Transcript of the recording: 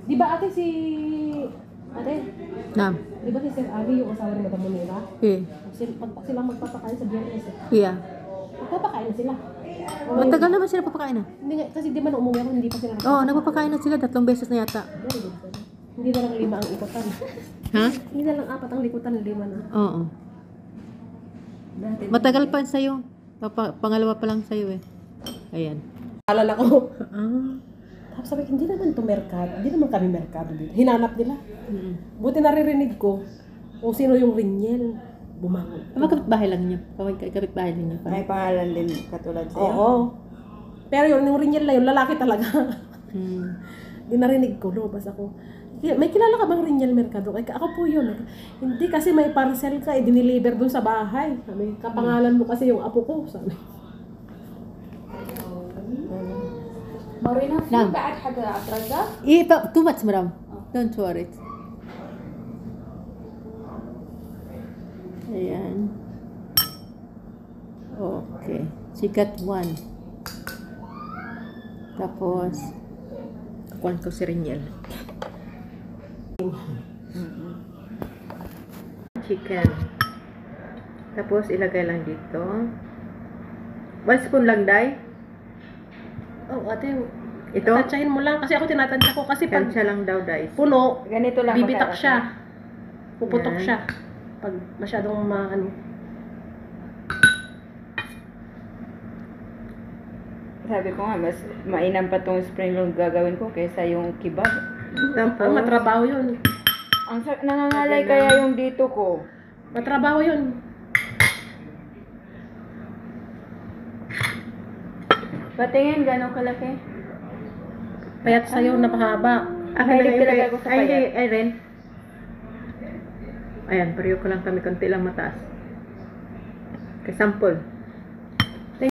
Di ba ate si... Ate, Nam. di ba si Sir Ali yung asawa ni Madam Monera? Eh. Pag sila magpapakain sa BNS eh. Iya. Magpapakain na sila. Matagal naman sila papakain na. Hindi nga, kasi di man umuwi ako, hindi pa sila Oo, nagpapakain na sila 3 beses na yata. Very good. Hindi na lang 5 ang ikutan. Ha? Hindi na lang 4 ang likutan, 5 na. Oo. Matagal pa sa'yo. Pangalawa pa lang sa'yo eh. Ayan. Alala ko. Ah. Tapos sabi ko, hindi naman ito merkado. Hindi naman kami merkado dito. Hinanap nila. Mm. Buti naririnig ko kung sino yung Riniel. Bumangon. Kapit-bahay lang niya. Kapit-bahay din niya. May pangalan din katulad sa'yo. Oo. Pero yun, yung Riniel na yun, lalaki talaga. Hmm. Di narinig ko, lumabas ako. May kilala ka bang Riniel Mercado? Ay, ako po yun. Hindi kasi may parcel ka, diniliver dun sa bahay. Sabi, kapangalan mo kasi yung apo ko. Sabi. مرينا في نعم. بعد حاجة عبد الرزاق Eh, too much, madam. Don't worry. Ayan. Okay. Sikat 1. Tapos, kuwan ko si Riniel. Chicken. Tapos, ilagay lang dito. 1 spoon lang, Day. Oh, ate, Ito? tatsahin mo lang. Kasi ako tinatansya ko. Kasi pag Kansya lang daw, Day. puno, Ganito lang. bibitak makaka- siya. Puputok Yan. siya. Pag masyadong ano. Sabi ko nga, mas mainam pa tong spring roll gagawin ko kaysa yung kebab. Ang Tapos, matrabaho yun. Nangangalay kaya yung dito ko. Matrabaho yun. patingin gano'ng kalaki. Payat sa'yo na mahaba. Mahilig talaga ako sa payat. Ay, Ren. Ayan, pareho ko lang kami, konti lang mataas. Kay sample.